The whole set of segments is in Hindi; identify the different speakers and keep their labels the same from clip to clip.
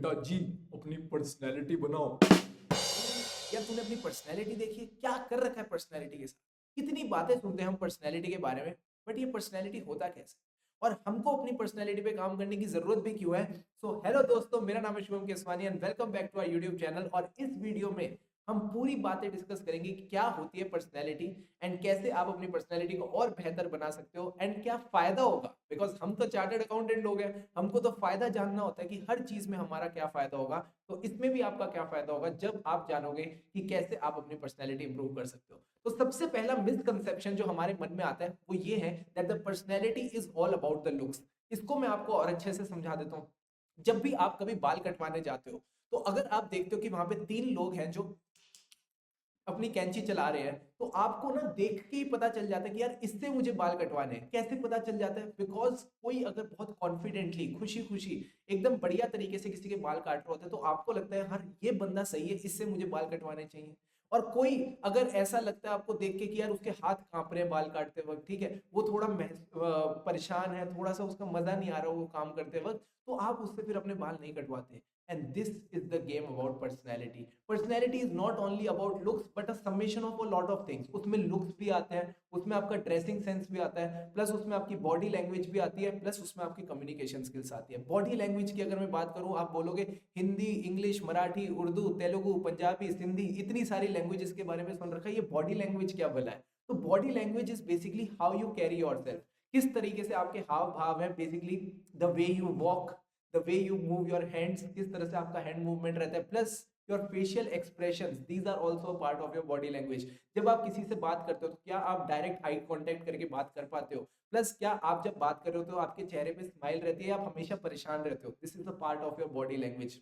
Speaker 1: बेटा जी अपनी पर्सनैलिटी बनाओ। यार तूने अपनी पर्सनैलिटी देखी है? क्या कर रखा है पर्सनैलिटी के साथ? कितनी बातें सुनते हैं हम पर्सनैलिटी के बारे में, बट ये पर्सनैलिटी होता कैसे और हमको अपनी पर्सनैलिटी पे काम करने की जरूरत भी क्यों है? सो हेलो दोस्तों, मेरा नाम है Shubham Keswani and welcome back to our YouTube channel. और इस वीडियो में हम पूरी बातें डिस्कस करेंगे कि क्या होती है पर्सनैलिटी एंड कैसे आप अपनी पर्सनैलिटी को और बेहतर बना सकते हो एंड क्या फायदा होगा। बिकॉज हम तो चार्टर्ड अकाउंटेंट लोग हैं, हमको तो फायदा जानना होता है कि हर चीज में हमारा क्या फायदा होगा। तो इसमें भी आपका क्या फायदा होगा जब आप जानोगे कि कैसे आप अपनी पर्सनैलिटी इंप्रूव कर सकते हो। तो सबसे पहला मिसकंसेप्शन जो हमारे मन में आता है वो ये है that the personality is all about the looks. इसको मैं आपको और अच्छे से समझा देता हूँ। जब भी आप कभी बाल कटवाने जाते हो तो अगर आप देखते हो कि वहां पे 3 लोग हैं जो अपनी कैंची चला रहे हैं, तो आपको ना देख के ही पता चल जाता है कि यार इससे मुझे बाल कटवाने हैं। कैसे पता चल जाता है? बिकॉज कोई अगर बहुत कॉन्फिडेंटली खुशी खुशी एकदम बढ़िया तरीके से किसी के बाल काट रहा होता है तो आपको लगता है यार ये बंदा सही है, इससे मुझे बाल कटवाने चाहिए। और कोई अगर ऐसा लगता है आपको देख के कि यार उसके हाथ कांप रहे हैं बाल काटते वक्त, ठीक है, वो थोड़ा परेशान है, थोड़ा सा उसका मजा नहीं आ रहा वो काम करते वक्त, तो आप उससे फिर अपने बाल नहीं कटवाते। And this is the game about personality. Personality is not only about looks but a summation of a lot of things. उसमें looks भी आते हैं, उसमें आपका ड्रेसिंग सेंस भी आता है, प्लस उसमें आपकी बॉडी लैंग्वेज भी आती है, प्लस उसमें आपकी कम्युनिकेशन स्किल्स आती है। बॉडी लैंग्वेज की अगर मैं बात करूं, आप बोलोगे हिंदी, इंग्लिश, मराठी, उर्दू, तेलुगु, पंजाबी, सिंधी, इतनी सारी लैंग्वेजेस के बारे में सुन रखा है, ये बॉडी लैंग्वेज क्या भला है? तो body language is basically how you carry yourself. किस तरीके से आपके हाव भाव है, basically the way you walk, the way you move your hands, किस तरह से आपका हैंड मूवमेंट रहता है, plus your facial expressions, these are also part of your body language. जब आप किसी से बात करते हो तो क्या आप डायरेक्ट आई कांटेक्ट करके बात कर पाते हो? प्लस क्या आप जब बात कर रहे हो तो आपके चेहरे पे स्माइल रहती है, आप हमेशा परेशान रहते हो? This is the part of your body language.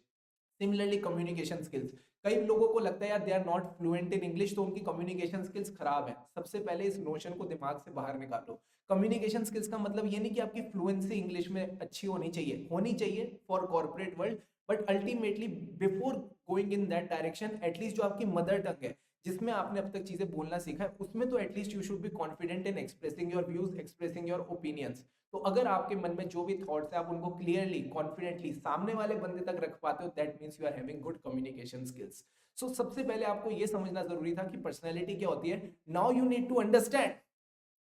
Speaker 1: Similarly communication skills, कई लोगों को लगता है यार they are not fluent in English तो उनकी कम्युनिकेशन स्किल्स खराब है। सबसे पहले इस नोशन को दिमाग से बाहर निकालो। कम्युनिकेशन स्किल्स का मतलब ये नहीं कि आपकी फ्लुएंसी इंग्लिश में अच्छी होनी चाहिए for corporate world, but ultimately before going in that direction at least जो आपकी मदर टंग है, जिसमें आपने अब तक चीजें बोलना सीखा है, उसमें तो at least you should be confident in expressing your views, expressing your opinions. तो अगर आपके मन में जो भी थॉट्स है आप उनको क्लियरली कॉन्फिडेंटली सामने वाले बंदे तक रख पाते हो, that means you are having good communication skills. So सबसे पहले आपको ये समझना जरूरी था कि पर्सनैलिटी क्या होती है। Now you need to understand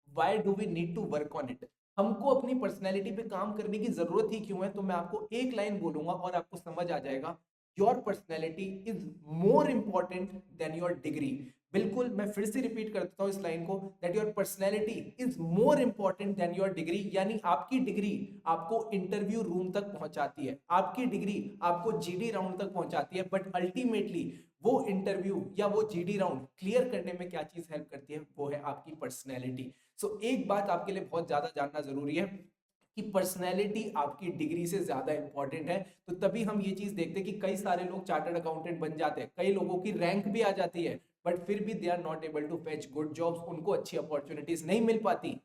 Speaker 1: why do we need to work on it. हमको अपनी पर्सनैलिटी पे काम करने की जरूरत ही क्यों है? तो मैं आपको एक लाइन बोलूंगा और आपको समझ आ जाएगा। Your personality is more important than your degree. बिल्कुल, मैं फिर से रिपीट कर देता हूं इस लाइन को, that your personality is more important than your degree. यानी आपकी डिग्री आपको इंटरव्यू रूम तक पहुंचाती है, आपकी डिग्री आपको जीडी राउंड तक पहुंचाती है, बट अल्टीमेटली वो इंटरव्यू या वो जीडी राउंड क्लियर करने में क्या चीज हेल्प करती है? वो है आपकी पर्सनैलिटी। सो एक बात आपके लिए बहुत ज्यादा जानना जरूरी है कि पर्सनैलिटी आपकी डिग्री से ज्यादा इंपॉर्टेंट है। तो तभी हम ये चीज देखते हैं कि कई सारे लोग चार्टर्ड अकाउंटेंट बन जाते हैं, कई लोगों की रैंक भी आ जाती है, बट फिर भी they are not able to fetch good jobs, उनको अच्छी अपॉर्चुनिटीज नहीं मिल पाती।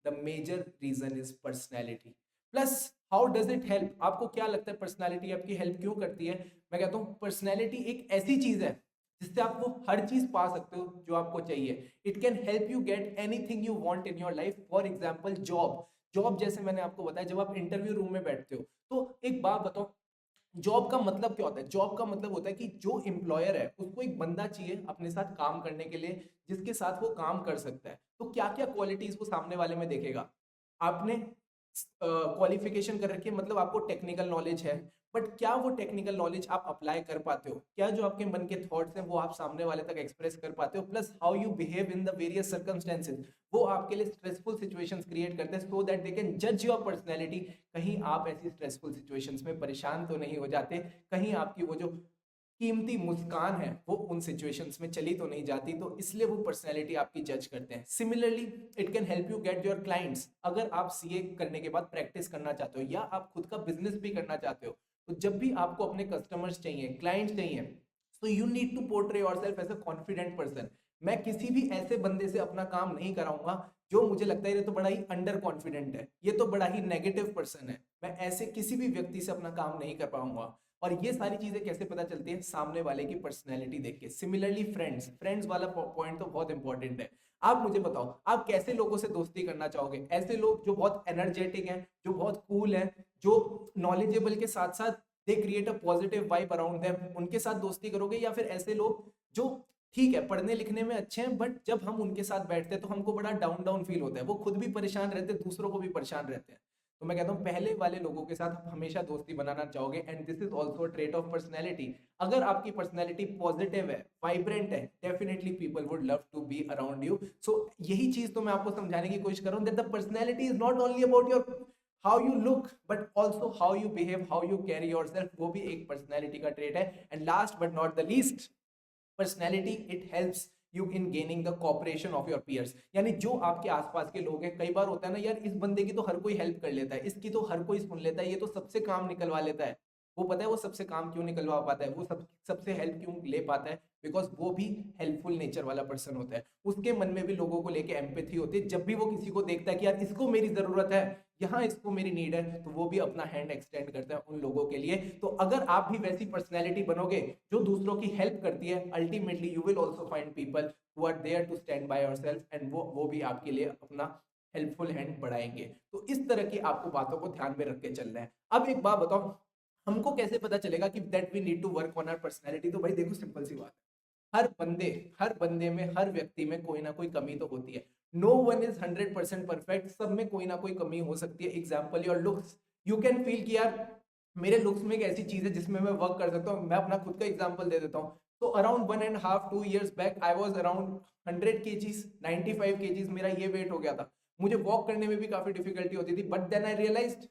Speaker 1: The major reason is personality. Plus how does it help? आपको क्या लगता है पर्सनैलिटी आपकी हेल्प क्यों करती है? मैं कहता हूँ पर्सनैलिटी एक ऐसी चीज है जिससे आप वो हर चीज पा सकते हो जो आपको चाहिए। It can help you get anything you want in your life. For example job. Job जैसे मैंने आपको बताया, जब आप इंटरव्यू रूम में बैठते हो तो एक बात बताओ, जॉब का मतलब क्या होता है? जॉब का मतलब होता है कि जो एम्प्लॉयर है उसको एक बंदा चाहिए अपने साथ काम करने के लिए, जिसके साथ वो काम कर सकता है। तो क्या क्या क्वालिटीज वो सामने वाले में देखेगा? आपने क्वालिफिकेशन कर रखी है, मतलब आपको टेक्निकल नॉलेज है, बट क्या वो टेक्निकल नॉलेज आप अप्लाई कर पाते हो? क्या जो आपके मन के थॉट्स हैं वो आप सामने वाले तक एक्सप्रेस कर पाते हो? Plus how you behave in the various circumstances, वो आपके लिए स्ट्रेसफुल सिचुएशंस क्रिएट करते हैं सो दैट दे कैन जज योर पर्सनैलिटी। कहीं आप ऐसी स्ट्रेसफुल सिचुएशंस में परेशान तो नहीं हो जाते? कहीं आपकी वो जो कीमती मुस्कान है वो उन सिचुएशंस में चली तो नहीं जाती? तो इसलिए वो पर्सनैलिटी आपकी जज करते हैं। Similarly it can help you get your clients. अगर आप सीए करने के बाद प्रैक्टिस करना चाहते हो या आप खुद का बिजनेस भी करना चाहते हो, तो जब भी आपको अपने कस्टमर्स चाहिए, क्लाइंट्स चाहिए, तो you need to portray yourself as a confident person. मैं किसी भी ऐसे बंदे से अपना काम नहीं कराऊंगा जो मुझे लगता है ये तो बड़ा ही अंडर कॉन्फिडेंट है, ये तो बड़ा ही नेगेटिव पर्सन है। मैं ऐसे किसी भी व्यक्ति से अपना काम नहीं कर पाऊंगा। और ये सारी चीजें कैसे पता चलती है? सामने वाले की पर्सनैलिटी देख के। सिमिलरली फ्रेंड्स, फ्रेंड्स वाला पॉइंट तो बहुत इंपॉर्टेंट है। आप मुझे बताओ, आप कैसे लोगों से दोस्ती करना चाहोगे? ऐसे लोग जो बहुत एनर्जेटिक हैं, जो बहुत कूल हैं, जो नॉलेजेबल के साथ साथ they create a positive vibe around them. उनके साथ दोस्ती करोगे, या फिर ऐसे लोग जो ठीक है पढ़ने लिखने में अच्छे हैं बट जब हम उनके साथ बैठते हैं तो हमको बड़ा डाउन डाउन फील होता है, वो खुद भी परेशान रहते हैं, दूसरों को भी परेशान रहते हैं। तो मैं कहता हूँ पहले वाले लोगों के साथ आप हमेशा दोस्ती बनाना चाहोगे, and this is also trait of personality. अगर आपकी पर्सनैलिटी पॉजिटिव है, वाइब्रेंट है, definitely people would love to be around you. So यही चीज तो मैं आपको समझाने की कोशिश कर रहा हूँ, that the personality is not only about your how you look but also how you behave, how you carry yourself, वो भी एक पर्सनैलिटी का ट्रेट है। And last but not the least, personality it helps you in gaining the cooperation of your peers. यानी जो आपके आसपास के लोग हैं, कई बार होता है ना यार इस बंदे की तो हर कोई हेल्प कर लेता है, इसकी तो हर कोई सुन लेता है, ये तो सबसे काम निकलवा लेता है। वो पता है वो सबसे काम क्यों निकलवा पाता है, वो सबसे हेल्प क्यों ले पाता है, बिकॉज वो भी हेल्पफुल नेचर वाला पर्सन होता है। उसके मन में भी लोगों को लेके एम्पैथी होती है। जब भी वो किसी को देखता है कि यार इसको मेरी जरूरत है, यहाँ इसको मेरी नीड है, तो वो भी अपना हैंड एक्सटेंड करता है उन लोगों के लिए। तो अगर आप भी वैसी पर्सनैलिटी बनोगे जो दूसरों की हेल्प करती है, ultimately you will also find people who are there to stand by yourself, and वो भी आपके लिए अपना हेल्पफुल हैंड बढ़ाएंगे। तो इस तरह की आपको बातों को ध्यान में रख के चलना है। अब एक बात बताओ, हमको कैसे पता चलेगा कि that we need to work on our personality? तो भाई देखो सिंपल सी बात है, हर बंदे में, हर व्यक्ति में कोई ना कोई कमी तो होती है। नो वन इज 100% परफेक्ट, सब में कोई ना कोई कमी हो सकती है। Example your looks, you can feel कि यार मेरे लुक्स में एक ऐसी चीज है जिसमें मैं वर्क कर सकता हूँ। मैं अपना खुद का एग्जाम्पल दे देता हूँ। तो around 1.5-2 years back I was around 100 kgs, 95 kgs मेरा ये वेट हो गया था। मुझे वॉक करने में भी काफी डिफिकल्टी होती थी, बट देन आई रियलाइज्ड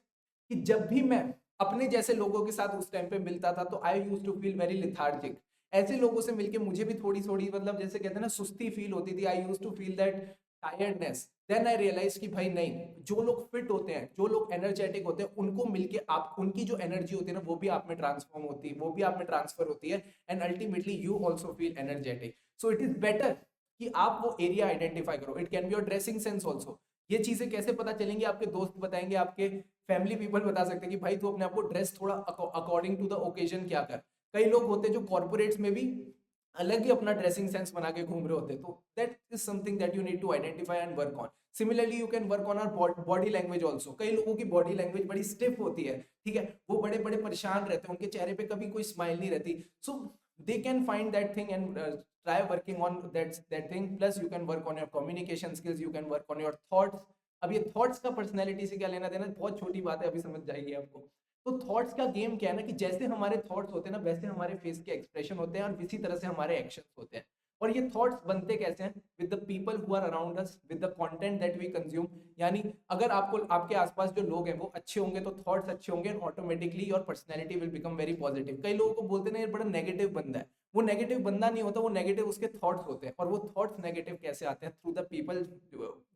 Speaker 1: कि जब भी मैं अपने जैसे लोगों के साथ उस टाइम पे मिलता था तो I used to feel very lethargic. ऐसे लोगों से मिलके मुझे भी थोड़ी थोड़ी मतलब जैसे कहते हैं ना सुस्ती फील होती थी। I used to feel that tiredness. Then I realise कि भाई नहीं, जो लोग फिट होते हैं, जो लोग एनर्जेटिक होते हैं, उनको मिलके आप उनकी जो एनर्जी होती है ना वो भी आप में ट्रांसफॉर्म होती है, वो भी आप में ट्रांसफर होती है, and ultimately you also feel energetic. So it is better कि आप वो एरिया आइडेंटिफाई करो। It can be your dressing sense also. ये चीजें कैसे पता चलेंगी? आपके दोस्त बताएंगे, आपके फैमिली पीपल बता सकते हैं कि भाई तू अपने आप को ड्रेस थोड़ा अकॉर्डिंग टू द ओकेजन क्या कर। कई लोग होते हैं जो कॉर्पोरेट्स में भी अलग ही अपना ड्रेसिंग सेंस बना के घूम रहे होते हैं। तो that is something that you need to identify and work on. Similarly you can work on our body language also. कई लोगों की बॉडी लैंग्वेज बड़ी स्टिफ होती है, ठीक है, वो बड़े बड़े परेशान रहते हैं, उनके चेहरे पे कभी कोई स्माइल नहीं रहती। So they can find that thing and try working on that thing. Plus you can work on your communication skills, you can work on your thoughts. अब ये थॉट्स का पर्सनैलिटी से क्या लेना देना, बहुत छोटी बात है, अभी समझ जाएगी आपको। तो थॉट्स का गेम क्या है ना, कि जैसे हमारे थॉट्स होते हैं ना वैसे हमारे फेस के एक्सप्रेशन होते हैं, और इसी तरह से हमारे एक्शंस होते हैं। और ये थॉट्स बनते कैसे हैं? With the people who are around us, with the content that we consume. यानी अगर आपको आपके आसपास जो लोग हैं वो अच्छे होंगे तो थॉट्स अच्छे होंगे, and automatically your personality will become very positive. कई लोगों को बोलते हैं ना ये बड़ा नेगेटिव बंदा है, वो नेगेटिव बंदा नहीं होता, वो नेगेटिव उसके थॉट्स होते हैं। और वो थॉट्स नेगेटिव कैसे आते हैं? Through the people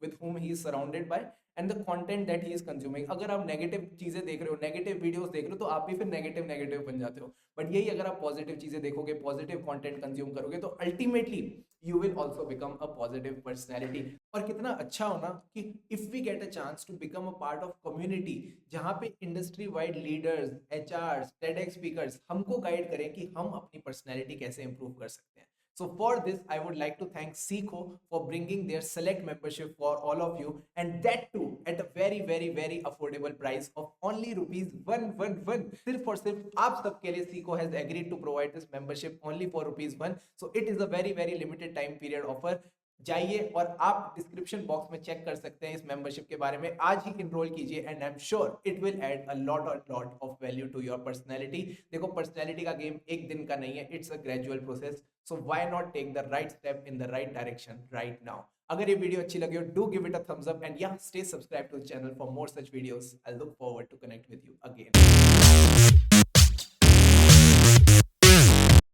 Speaker 1: with whom he is surrounded by and the content that he is consuming. अगर आप नेगेटिव चीजें देख रहे हो, नेगेटिव वीडियोस देख रहे हो, तो आप भी फिर नेगेटिव बन जाते हो। बट यही अगर आप पॉजिटिव चीजें देखोगे, पॉजिटिव कंटेंट कंज्यूम करोगे, तो ultimately you will also become a positive personality. और कितना अच्छा होना कि if we get a chance to become a part of community जहाँ पे industry wide leaders, HR, TEDx speakers हमको गाइड करें कि हम अपनी पर्सनैलिटी कैसे इंप्रूव कर सकते हैं। So for this, I would like to thank Seco for bringing their select membership for all of you, and that too at a very affordable price of only rupees 111. सिर्फ और सिर्फ आप सबके लिए Seco has agreed to provide this membership only for rupees 1. So it is a very limited time period offer. जाइए और आप डिस्क्रिप्शन बॉक्स में चेक कर सकते हैं इस मेंबरशिप के बारे में। आज ही इनरोल कीजिए, and I am sure it will add a lot of value to your personality. देखो पर्सनैलिटी का गेम एक दिन का नहीं है, it's a gradual process. So why not take the right step in the right direction right now. अगर ये वीडियो अच्छी लगी हो, do give it a thumbs up, and या stay subscribe to the channel for more such videos. I look forward to connect with you again.